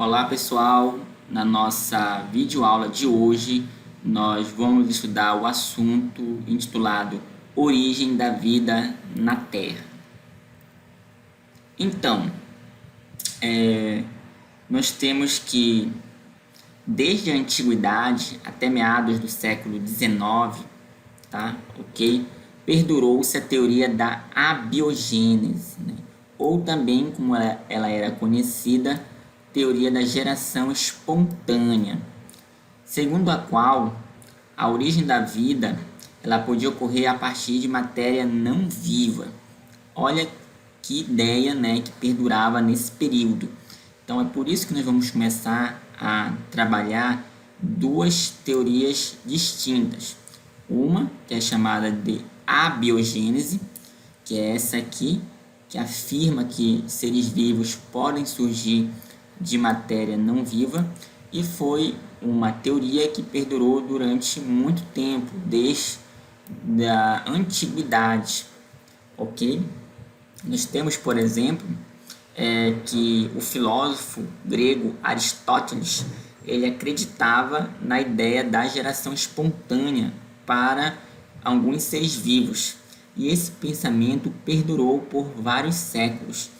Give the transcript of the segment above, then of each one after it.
Olá pessoal, na nossa videoaula de hoje nós vamos estudar o assunto intitulado Origem da Vida na Terra. Então, nós temos que desde a antiguidade até meados do século XIX, tá? Ok? Perdurou-se a teoria da abiogênese, né? Ou também, como ela era conhecida, teoria da geração espontânea, segundo a qual a origem da vida ela podia ocorrer a partir de matéria não viva. Olha que ideia, né, que perdurava nesse período. Então é por isso que nós vamos começar a trabalhar duas teorias distintas. Uma que é chamada de abiogênese, que é essa aqui, que afirma que seres vivos podem surgir de matéria não viva, e foi uma teoria que perdurou durante muito tempo, desde a antiguidade, ok? Nós temos, por exemplo, que o filósofo grego Aristóteles ele acreditava na ideia da geração espontânea para alguns seres vivos, e esse pensamento perdurou por vários séculos.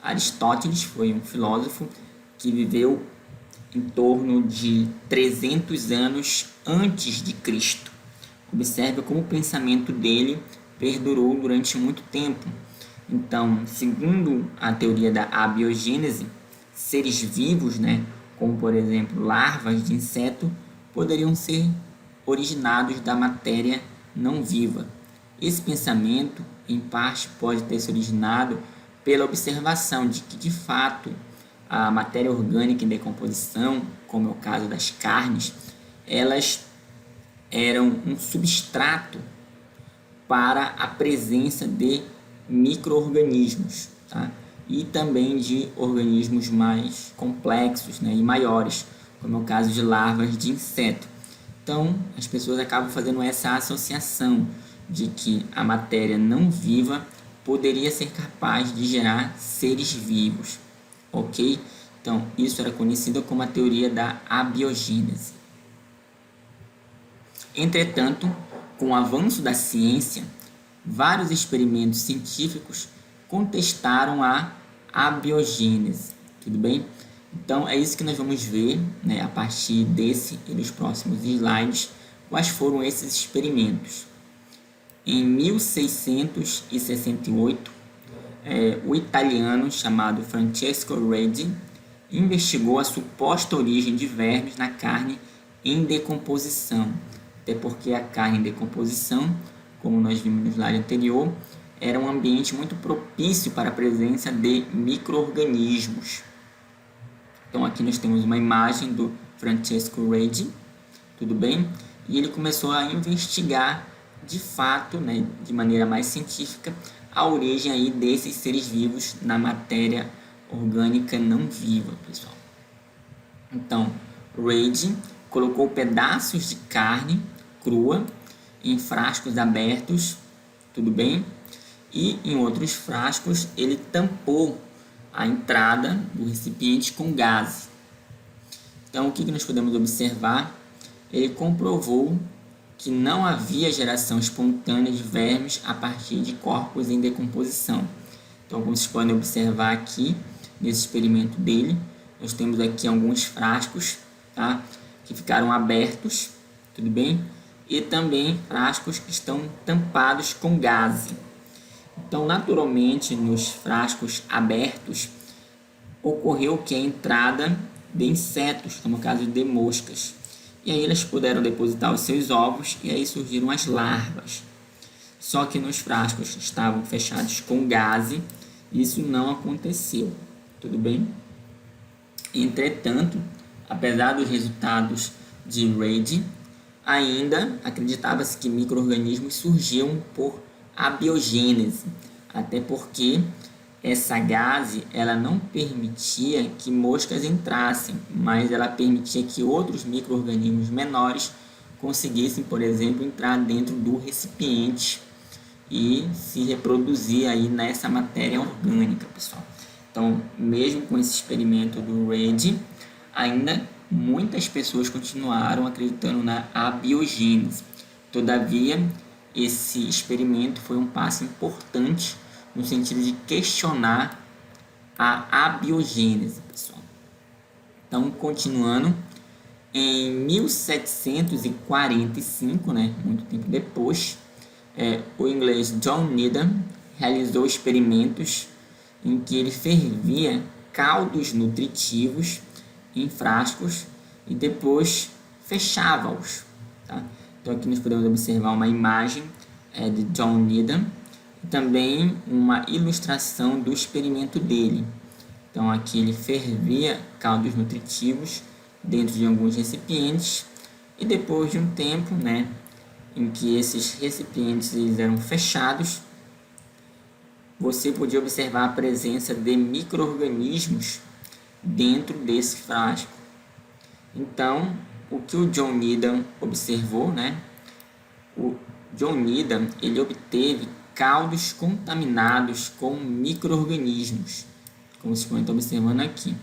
Aristóteles foi um filósofo que viveu em torno de 300 anos antes de Cristo. Observe como o pensamento dele perdurou durante muito tempo. Então, segundo a teoria da abiogênese, seres vivos, né, como por exemplo larvas de inseto, poderiam ser originados da matéria não viva. Esse pensamento, em parte, pode ter se originado pela observação de que, de fato, a matéria orgânica em decomposição, como é o caso das carnes, elas eram um substrato para a presença de micro-organismos, tá? E também de organismos mais complexos, né, e maiores, como é o caso de larvas de inseto. Então, as pessoas acabam fazendo essa associação de que a matéria não viva poderia ser capaz de gerar seres vivos, ok? Então, isso era conhecido como a teoria da abiogênese. Entretanto, com o avanço da ciência, vários experimentos científicos contestaram a abiogênese, tudo bem? Então, é isso que nós vamos ver, né, a partir desse e dos próximos slides, quais foram esses experimentos. Em 1668, o italiano chamado Francesco Redi investigou a suposta origem de vermes na carne em decomposição, até porque a carne em decomposição, como nós vimos no slide anterior, era um ambiente muito propício para a presença de micro-organismos. Então aqui nós temos uma imagem do Francesco Redi, tudo bem? E ele começou a investigar de fato, né, de maneira mais científica, a origem aí desses seres vivos na matéria orgânica não viva, pessoal. Então, Redi colocou pedaços de carne crua em frascos abertos, tudo bem? E em outros frascos ele tampou a entrada do recipiente com gás. Então, o que nós podemos observar? Ele comprovou que não havia geração espontânea de vermes a partir de corpos em decomposição. Então, como vocês podem observar aqui, nesse experimento dele, nós temos aqui alguns frascos, tá, que ficaram abertos, tudo bem? E também frascos que estão tampados com gaze. Então, naturalmente, nos frascos abertos, ocorreu que a entrada de insetos, como no caso de moscas. E aí elas puderam depositar os seus ovos e aí surgiram as larvas. Só que nos frascos estavam fechados com gaze, isso não aconteceu, tudo bem? Entretanto, apesar dos resultados de Redi, ainda acreditava-se que micro-organismos surgiam por abiogênese, até porque essa gaze ela não permitia que moscas entrassem, mas ela permitia que outros micro-organismos menores conseguissem, por exemplo, entrar dentro do recipiente e se reproduzir aí nessa matéria orgânica, pessoal. Então, mesmo com esse experimento do Redi, ainda muitas pessoas continuaram acreditando na abiogênese. Todavia, esse experimento foi um passo importante no sentido de questionar a abiogênese, pessoal. Então, continuando, em 1745, né, muito tempo depois, o inglês John Needham realizou experimentos em que ele fervia caldos nutritivos em frascos e depois fechava-os. Tá? Então aqui nós podemos observar uma imagem de John Needham e também uma ilustração do experimento dele. Então aqui ele fervia caldos nutritivos dentro de alguns recipientes e depois de um tempo, né, em que esses recipientes eles eram fechados, você podia observar a presença de micro-organismos dentro desse frasco. Então, o que o John Needham observou, né? O John Needham ele obteve caldos contaminados com micro-organismos, como vocês estão observando aqui.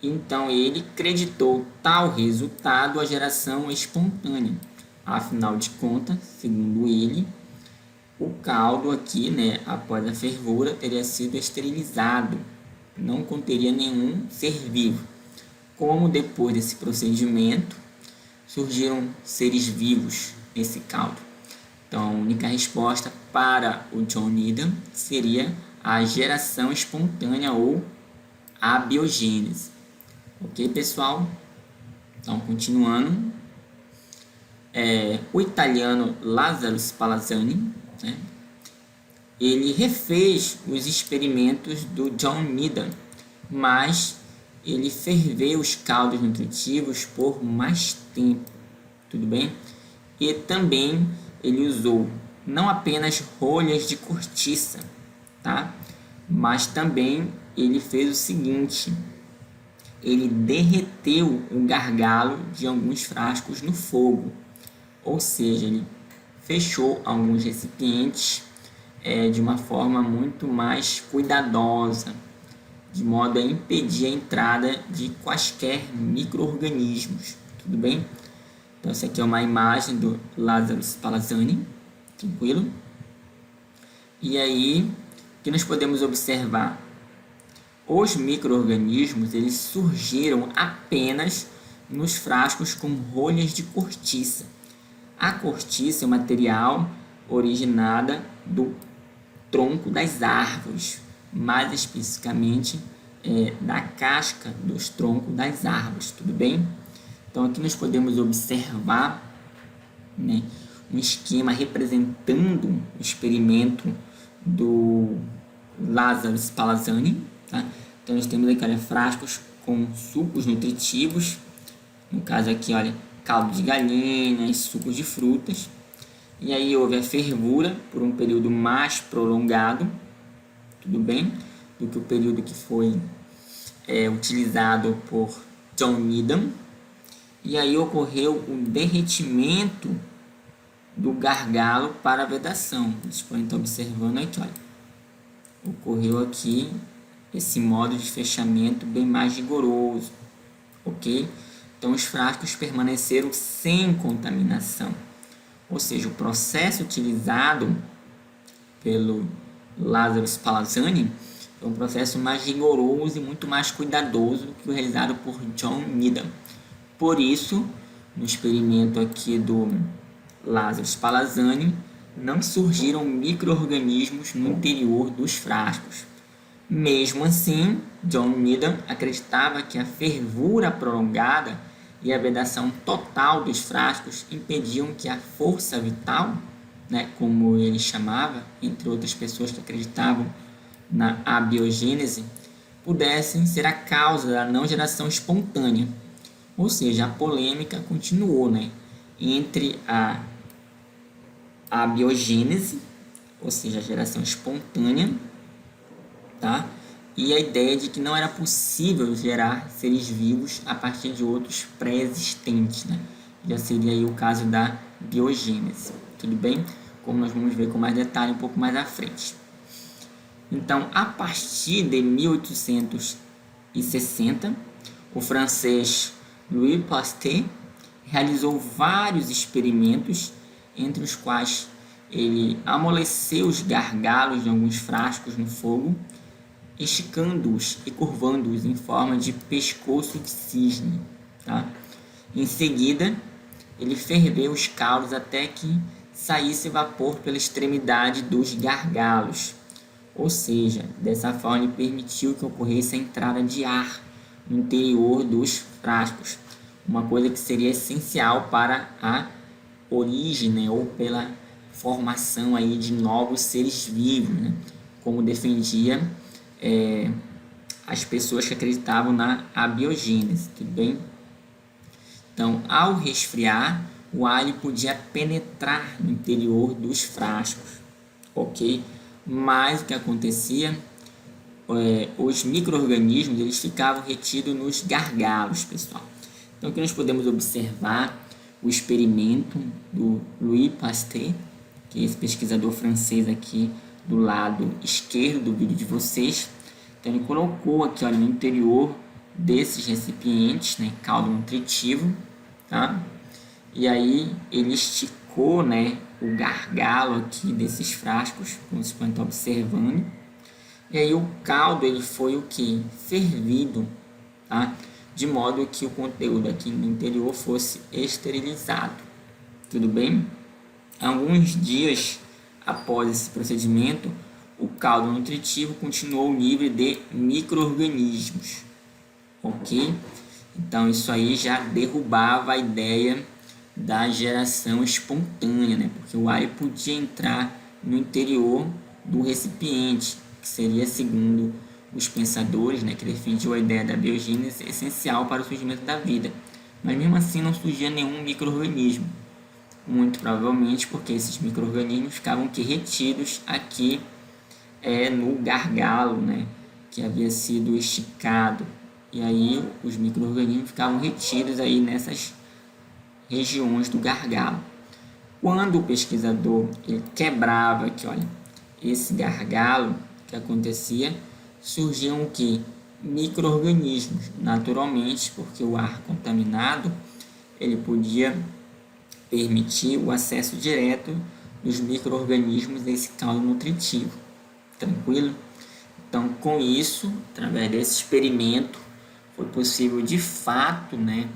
Então, ele creditou tal resultado à geração espontânea. Afinal de contas, segundo ele, o caldo aqui, né, após a fervura, teria sido esterilizado, não conteria nenhum ser vivo. Como depois desse procedimento surgiram seres vivos nesse caldo? Então, a única resposta para o John Needham seria a geração espontânea ou abiogênese. Ok, pessoal? Então, continuando, o italiano Lazzaro Spallanzani, né, ele refez os experimentos do John Needham, mas ele ferveu os caldos nutritivos por mais tempo, tudo bem? E também ele usou não apenas rolhas de cortiça, tá? Mas também ele fez o seguinte: ele derreteu o gargalo de alguns frascos no fogo, ou seja, ele fechou alguns recipientes de uma forma muito mais cuidadosa, de modo a impedir a entrada de quaisquer micro-organismos, tudo bem? Então, essa aqui é uma imagem do Lazzaro Spallanzani, tranquilo? E aí, o que nós podemos observar? Os micro-organismos, eles surgiram apenas nos frascos com rolhas de cortiça. A cortiça é um material originada do tronco das árvores, mais especificamente da casca dos troncos das árvores, tudo bem? Então aqui nós podemos observar, né, um esquema representando o experimento do Lazzaro Spallanzani, tá? Então nós temos aqui, olha, frascos com sucos nutritivos, no caso aqui, olha, caldo de galinha, sucos de frutas. E aí houve a fervura por um período mais prolongado, tudo bem, do que o período que foi utilizado por John Needham. E aí ocorreu o derretimento do gargalo para a vedação. Vocês podem estar observando aqui, olha. Ocorreu aqui esse modo de fechamento bem mais rigoroso, ok? Então os frascos permaneceram sem contaminação. Ou seja, o processo utilizado pelo Lazzaro Spallanzani é um processo mais rigoroso e muito mais cuidadoso do que o realizado por John Needham. Por isso, no experimento aqui do Lazzaro Spallanzani, não surgiram micro-organismos no interior dos frascos. Mesmo assim, John Needham acreditava que a fervura prolongada e a vedação total dos frascos impediam que a força vital, né, como ele chamava, entre outras pessoas que acreditavam na abiogênese, pudessem ser a causa da não geração espontânea. Ou seja, a polêmica continuou, né, entre a abiogênese, ou seja, a geração espontânea, tá? E a ideia de que não era possível gerar seres vivos a partir de outros pré-existentes, né? Já seria aí o caso da biogênese, tudo bem? Como nós vamos ver com mais detalhe um pouco mais à frente. Então, a partir de 1860, o francês Louis Pasteur realizou vários experimentos, entre os quais ele amoleceu os gargalos de alguns frascos no fogo, esticando-os e curvando-os em forma de pescoço de cisne. Tá? Em seguida, ele ferveu os caldos até que saísse vapor pela extremidade dos gargalos. Ou seja, dessa forma ele permitiu que ocorresse a entrada de ar no interior dos frascos, uma coisa que seria essencial para a origem, né, ou pela formação aí de novos seres vivos, né, como defendia as pessoas que acreditavam na abiogênese, tudo bem? Então, ao resfriar, o alho podia penetrar no interior dos frascos, ok? Mas o que acontecia? Os micro-organismos eles ficavam retidos nos gargalos, pessoal. Então, aqui nós podemos observar o experimento do Louis Pasteur, que é esse pesquisador francês aqui do lado esquerdo do vídeo de vocês. Então, ele colocou aqui, olha, no interior desses recipientes, né, caldo nutritivo, tá? E aí ele esticou, né, o gargalo aqui desses frascos, como vocês podem estar observando. E aí o caldo ele foi o que? Fervido, tá? De modo que o conteúdo aqui no interior fosse esterilizado. Tudo bem? Alguns dias após esse procedimento, o caldo nutritivo continuou livre de micro-organismos, ok? Então isso aí já derrubava a ideia da geração espontânea, né? Porque o alho podia entrar no interior do recipiente, que seria, segundo os pensadores, né, que defendiam a ideia da biogênese, essencial para o surgimento da vida. Mas mesmo assim não surgia nenhum micro-organismo, muito provavelmente porque esses micro-organismos ficavam retidos aqui no gargalo, né, que havia sido esticado. E aí os micro-organismos ficavam retidos aí nessas regiões do gargalo. Quando o pesquisador ele quebrava aqui, olha, esse gargalo, que acontecia, surgiam o que? Micro-organismos, naturalmente, porque o ar contaminado ele podia permitir o acesso direto dos micro-organismos desse caldo nutritivo. Tranquilo? Então, com isso, através desse experimento, foi possível de fato, né,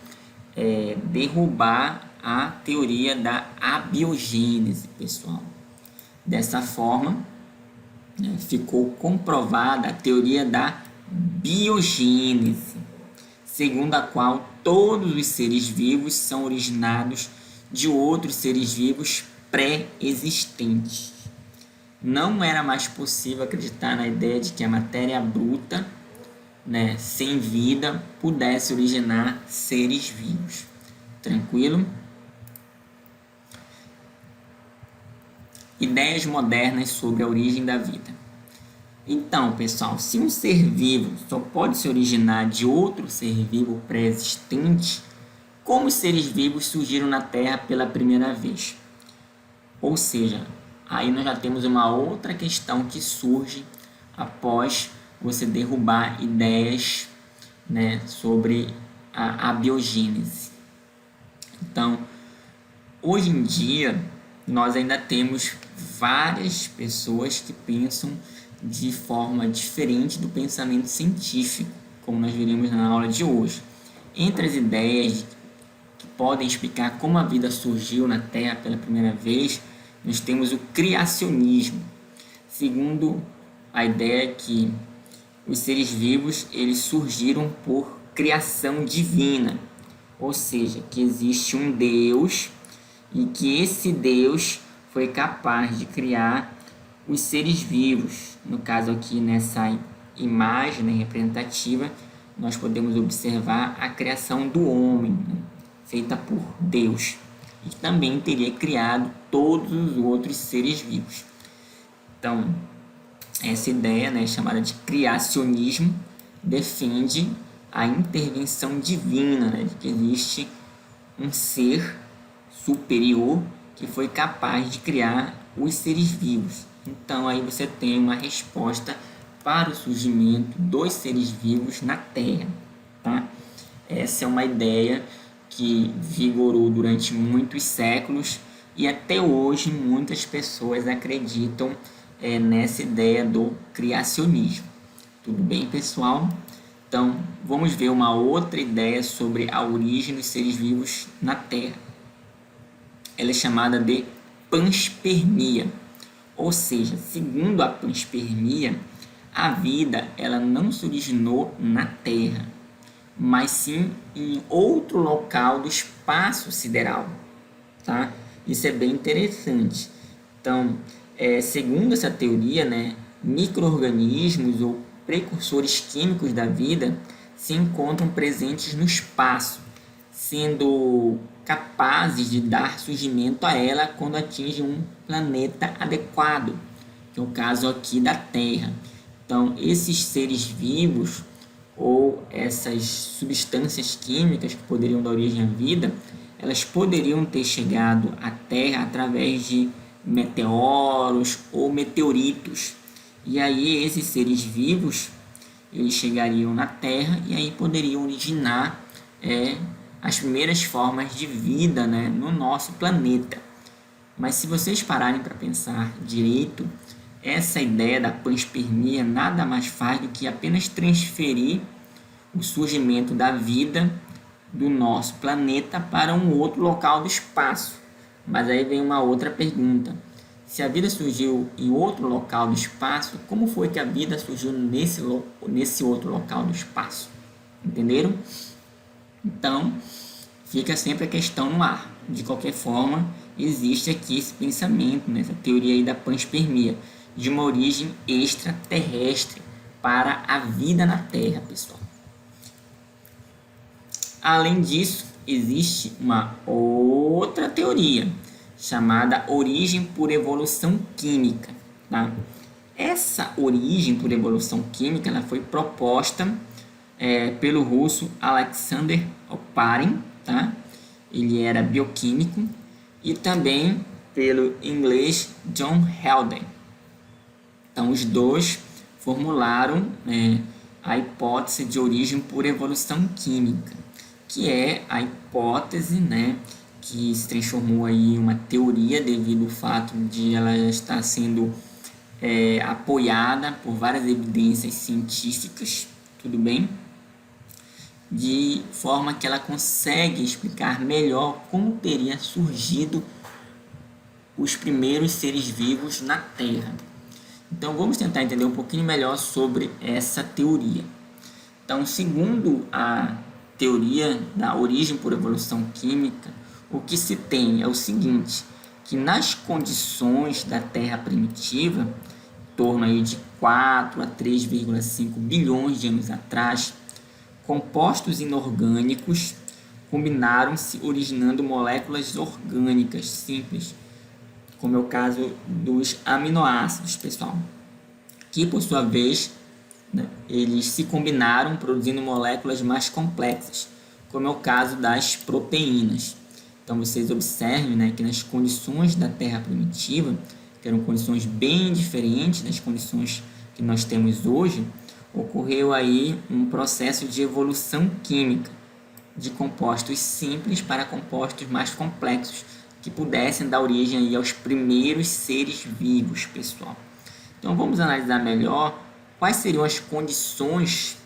derrubar a teoria da abiogênese, pessoal. Dessa forma, ficou comprovada a teoria da biogênese, segundo a qual todos os seres vivos são originados de outros seres vivos pré-existentes. Não era mais possível acreditar na ideia de que a matéria bruta, né, sem vida, pudesse originar seres vivos. Tranquilo? Ideias modernas sobre a origem da vida. Então, pessoal, se um ser vivo só pode se originar de outro ser vivo pré-existente, como os seres vivos surgiram na Terra pela primeira vez? Ou seja, aí nós já temos uma outra questão que surge após você derrubar ideias, né, sobre a biogênese. Então, hoje em dia, nós ainda temos várias pessoas que pensam de forma diferente do pensamento científico, como nós veremos na aula de hoje. Entre as ideias que podem explicar como a vida surgiu na Terra pela primeira vez, nós temos o criacionismo, segundo a ideia que os seres vivos eles surgiram por criação divina, ou seja, que existe um Deus e que esse Deus foi capaz de criar os seres vivos. No caso aqui, nessa imagem, né, representativa, nós podemos observar a criação do homem, né, feita por Deus, e também teria criado todos os outros seres vivos. Então, essa ideia, né, chamada de criacionismo, defende a intervenção divina, né, de que existe um ser superior que foi capaz de criar os seres vivos. Então aí você tem uma resposta para o surgimento dos seres vivos na Terra, tá? Essa é uma ideia que vigorou durante muitos séculos e até hoje muitas pessoas acreditam nessa ideia do criacionismo. Tudo bem, pessoal? Então, vamos ver uma outra ideia sobre a origem dos seres vivos na Terra. Ela é chamada de panspermia. Ou seja, segundo a panspermia, a vida ela não se originou na Terra, mas sim em outro local do espaço sideral. Tá? Isso é bem interessante. Então, segundo essa teoria, né, micro-organismos ou precursores químicos da vida se encontram presentes no espaço, sendo capazes de dar surgimento a ela quando atingem um planeta adequado, que é o caso aqui da Terra. Então, esses seres vivos ou essas substâncias químicas que poderiam dar origem à vida, elas poderiam ter chegado à Terra através de meteoros ou meteoritos. E aí esses seres vivos, eles chegariam na Terra e aí poderiam originar as primeiras formas de vida, né, no nosso planeta. Mas se vocês pararem para pensar direito, essa ideia da panspermia nada mais faz do que apenas transferir o surgimento da vida do nosso planeta para um outro local do espaço. Mas aí vem uma outra pergunta. Se a vida surgiu em outro local do espaço, como foi que a vida surgiu nesse outro local do espaço? Entenderam? Então, fica sempre a questão no ar. De qualquer forma, existe aqui esse pensamento, nessa teoria aí da panspermia, de uma origem extraterrestre para a vida na Terra, pessoal. Além disso, existe uma outra teoria, chamada origem por evolução química. Tá? Essa origem por evolução química ela foi proposta pelo russo Alexander Oparin, tá? Ele era bioquímico, e também pelo inglês John Haldane. Então, os dois formularam a hipótese de origem por evolução química, que é a hipótese, que se transformou aí em uma teoria devido ao fato de ela estar sendo apoiada por várias evidências científicas, tudo bem? De forma que ela consegue explicar melhor como teria surgido os primeiros seres vivos na Terra. Então vamos tentar entender um pouquinho melhor sobre essa teoria. Então, segundo a teoria da origem por evolução química, o que se tem é o seguinte, que nas condições da Terra primitiva, em torno aí de 4 a 3,5 bilhões de anos atrás, compostos inorgânicos combinaram-se originando moléculas orgânicas simples, como é o caso dos aminoácidos, pessoal, que por sua vez eles se combinaram produzindo moléculas mais complexas, como é o caso das proteínas. Então vocês observem que nas condições da Terra primitiva, que eram condições bem diferentes das condições que nós temos hoje, ocorreu aí um processo de evolução química de compostos simples para compostos mais complexos que pudessem dar origem aí aos primeiros seres vivos, pessoal. Então vamos analisar melhor quais seriam as condições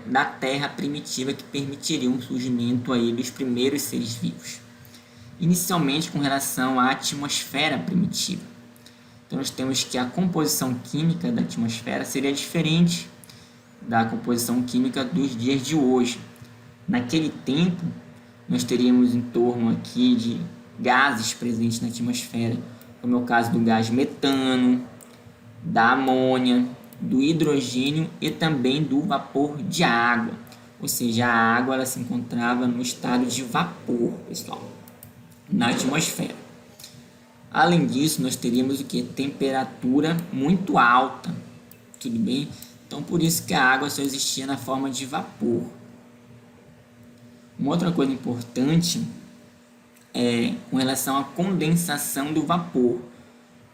da Terra primitiva que permitiriam o surgimento aí dos primeiros seres vivos. Inicialmente com relação à atmosfera primitiva. Então nós temos que a composição química da atmosfera seria diferente da composição química dos dias de hoje. Naquele tempo, nós teríamos em torno aqui de gases presentes na atmosfera, como é o caso do gás metano, da amônia, do hidrogênio e também do vapor de água. Ou seja, a água ela se encontrava no estado de vapor, pessoal, na atmosfera. Além disso, nós teríamos o que? Temperatura muito alta, tudo bem? Então, por isso que a água só existia na forma de vapor. Uma outra coisa importante é com relação à condensação do vapor.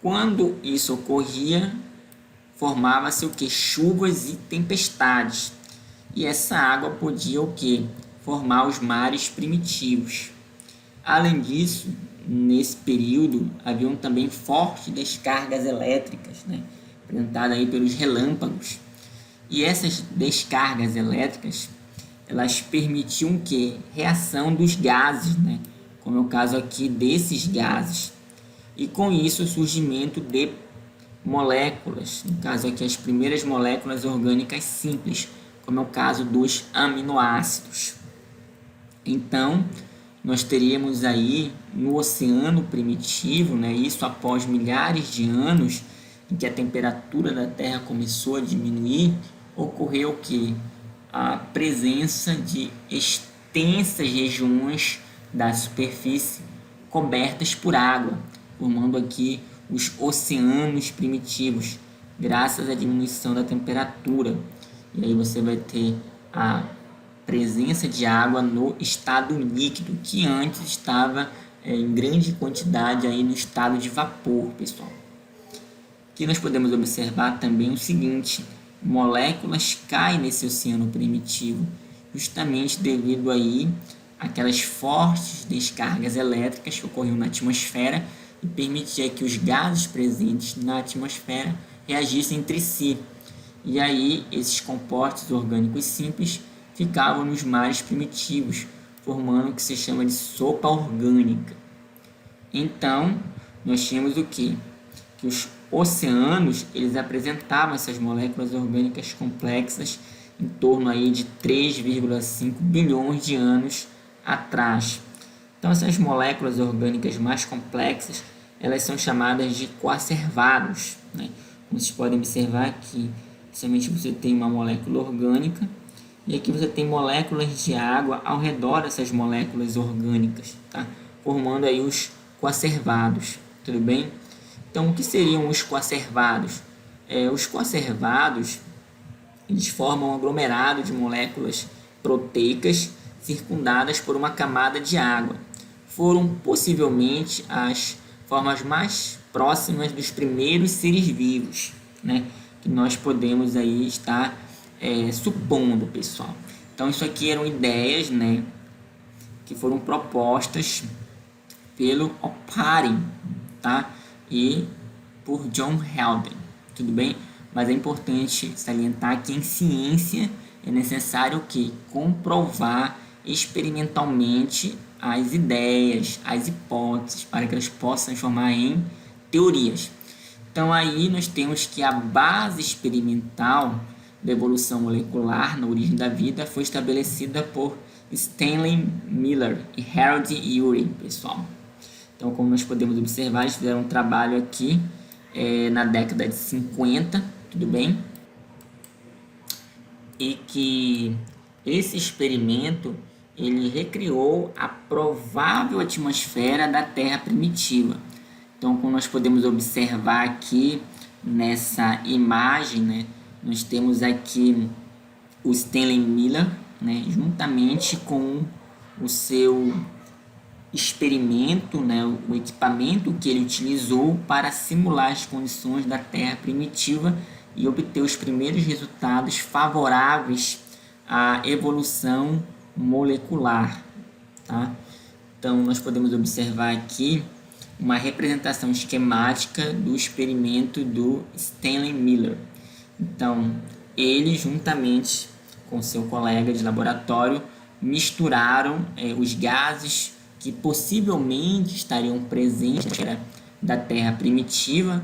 Quando isso ocorria, formava-se o que? Chuvas e tempestades. e essa água podia o quê? Formar os mares primitivos. Além disso, nesse período haviam também fortes descargas elétricas, né? Apresentadas aí pelos relâmpagos. E essas descargas elétricas, elas permitiam que reação dos gases, né? Como é o caso aqui desses gases. E com isso o surgimento de moléculas, no caso aqui as primeiras moléculas orgânicas simples, como é o caso dos aminoácidos. Então, nós teríamos aí no oceano primitivo, né, isso após milhares de anos, em que a temperatura da Terra começou a diminuir, ocorreu que a presença de extensas regiões da superfície cobertas por água, formando aqui os oceanos primitivos, graças à diminuição da temperatura. E aí você vai ter a presença de água no estado líquido, que antes estava em grande quantidade aí no estado de vapor, pessoal. Aqui nós podemos observar também o seguinte: moléculas caem nesse oceano primitivo, justamente devido aí àquelas fortes descargas elétricas que ocorriam na atmosfera e permitia que os gases presentes na atmosfera reagissem entre si. E aí esses compostos orgânicos simples ficavam nos mares primitivos, formando o que se chama de sopa orgânica. Então, nós tínhamos o quê? Que os oceanos, eles apresentavam essas moléculas orgânicas complexas em torno aí de 3,5 bilhões de anos atrás. Então, essas moléculas orgânicas mais complexas, elas são chamadas de coacervados, né? Como vocês podem observar aqui, somente você tem uma molécula orgânica e aqui você tem moléculas de água ao redor dessas moléculas orgânicas, tá? Formando aí os coacervados, tudo bem? Então, o que seriam os coacervados? Os coacervados, eles formam um aglomerado de moléculas proteicas circundadas por uma camada de água. Foram possivelmente as formas mais próximas dos primeiros seres vivos, né? Que nós podemos aí estar supondo, pessoal. Então, isso aqui eram ideias, né, que foram propostas pelo Oparin, tá? E por John Haldane, tudo bem? Mas é importante salientar que em ciência é necessário que comprovar experimentalmente as ideias, as hipóteses, para que elas possam transformar em teorias. Então aí nós temos que a base experimental da evolução molecular na origem da vida foi estabelecida por Stanley Miller e Harold Urey, pessoal. Então, como nós podemos observar, eles fizeram um trabalho aqui na década de 50, tudo bem? E que esse experimento ele recriou a provável atmosfera da Terra primitiva. Então, como nós podemos observar aqui nessa imagem, né, nós temos aqui o Stanley Miller, né, juntamente com o seu experimento, né, o equipamento que ele utilizou para simular as condições da Terra primitiva e obter os primeiros resultados favoráveis à evolução molecular, tá? Então, nós podemos observar aqui uma representação esquemática do experimento do Stanley Miller. Então, ele, juntamente com seu colega de laboratório, misturaram os gases que possivelmente estariam presentes da Terra primitiva,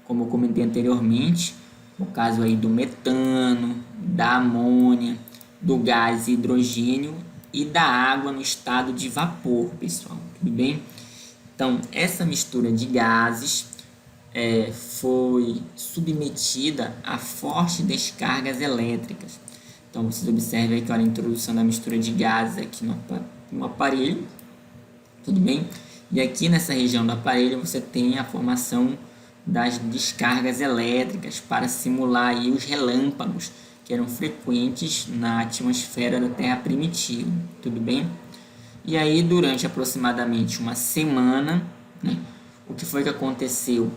como eu comentei anteriormente, no caso aí do metano, da amônia, do gás hidrogênio e da água no estado de vapor, pessoal, tudo bem? Então, essa mistura de gases foi submetida a fortes descargas elétricas. Então, vocês observem aqui a introdução da mistura de gases aqui no aparelho, tudo bem? E aqui nessa região do aparelho você tem a formação das descargas elétricas para simular aí os relâmpagos que eram frequentes na atmosfera da Terra primitiva, tudo bem? E aí, durante aproximadamente uma semana, né, o que foi que aconteceu?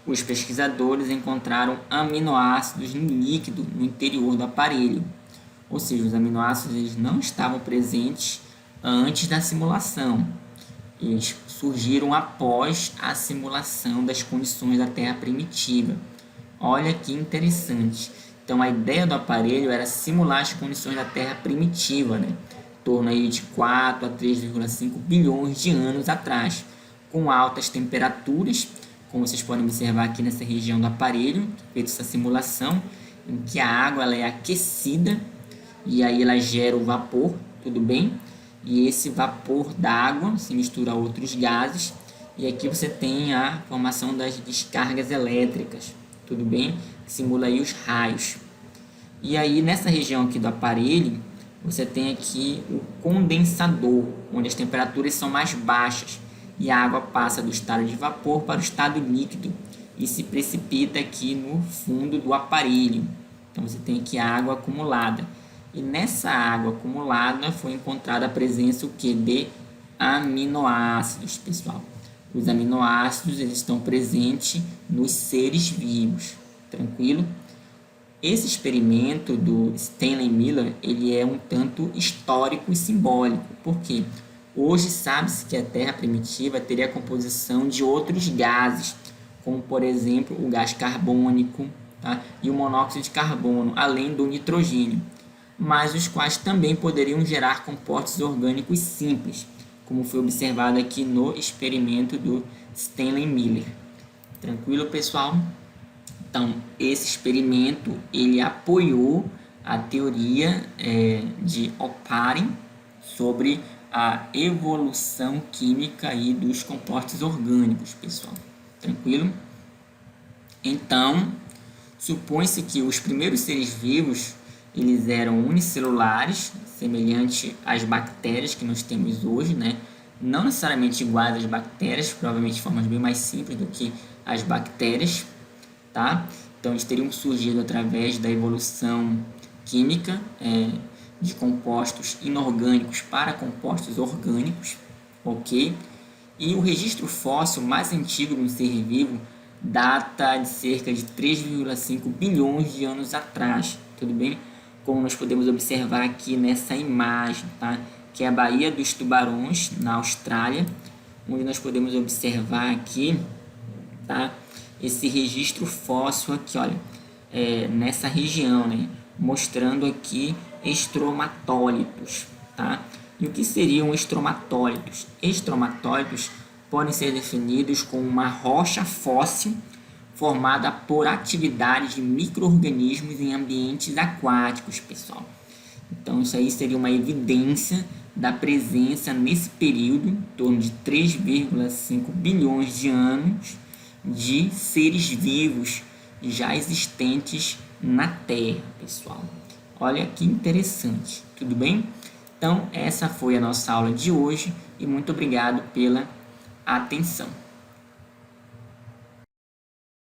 Os pesquisadores encontraram aminoácidos no líquido no interior do aparelho, Ou seja, os aminoácidos eles não estavam presentes antes da simulação. Eles surgiram após a simulação das condições da Terra primitiva. Olha que interessante. Então, a ideia do aparelho era simular as condições da Terra primitiva, né? Em torno aí de 4 a 3,5 bilhões de anos atrás, com altas temperaturas, como vocês podem observar aqui nessa região do aparelho, feita essa simulação, em que a água ela é aquecida e aí ela gera o vapor, tudo bem? E esse vapor da água se mistura a outros gases, e aqui você tem a formação das descargas elétricas, tudo bem? Simula aí os raios. E aí nessa região aqui do aparelho, você tem aqui o condensador, onde as temperaturas são mais baixas e a água passa do estado de vapor para o estado líquido e se precipita aqui no fundo do aparelho. Então você tem aqui a água acumulada. E nessa água acumulada foi encontrada a presença de aminoácidos, pessoal. Os aminoácidos eles estão presentes nos seres vivos, tranquilo? Esse experimento do Stanley Miller ele é um tanto histórico e simbólico. Por quê? Hoje sabe-se que a Terra primitiva teria a composição de outros gases, como por exemplo o gás carbônico, tá? E o monóxido de carbono, além do nitrogênio, mas os quais também poderiam gerar compostos orgânicos simples, como foi observado aqui no experimento do Stanley Miller. Tranquilo, pessoal? Então, esse experimento ele apoiou a teoria de Oparin sobre a evolução química aí dos compostos orgânicos, pessoal. Tranquilo? Então, supõe-se que os primeiros seres vivos eles eram unicelulares, semelhante às bactérias que nós temos hoje, né? Não necessariamente iguais às bactérias, provavelmente de formas bem mais simples do que as bactérias, tá? Então, eles teriam surgido através da evolução química de compostos inorgânicos para compostos orgânicos, ok? E o registro fóssil mais antigo de um ser vivo data de cerca de 3,5 bilhões de anos atrás, tudo bem? Como nós podemos observar aqui nessa imagem, tá? Que é a Baía dos Tubarões, na Austrália, onde nós podemos observar aqui, tá? Esse registro fóssil aqui, olha, nessa região, né? Mostrando aqui estromatólitos, tá? E o que seriam estromatólitos? Estromatólitos podem ser definidos como uma rocha fóssil formada por atividade de micro-organismos em ambientes aquáticos, pessoal. Então, isso aí seria uma evidência da presença nesse período, em torno de 3,5 bilhões de anos, de seres vivos já existentes na Terra, pessoal. Olha que interessante, tudo bem? Então, essa foi a nossa aula de hoje e muito obrigado pela atenção.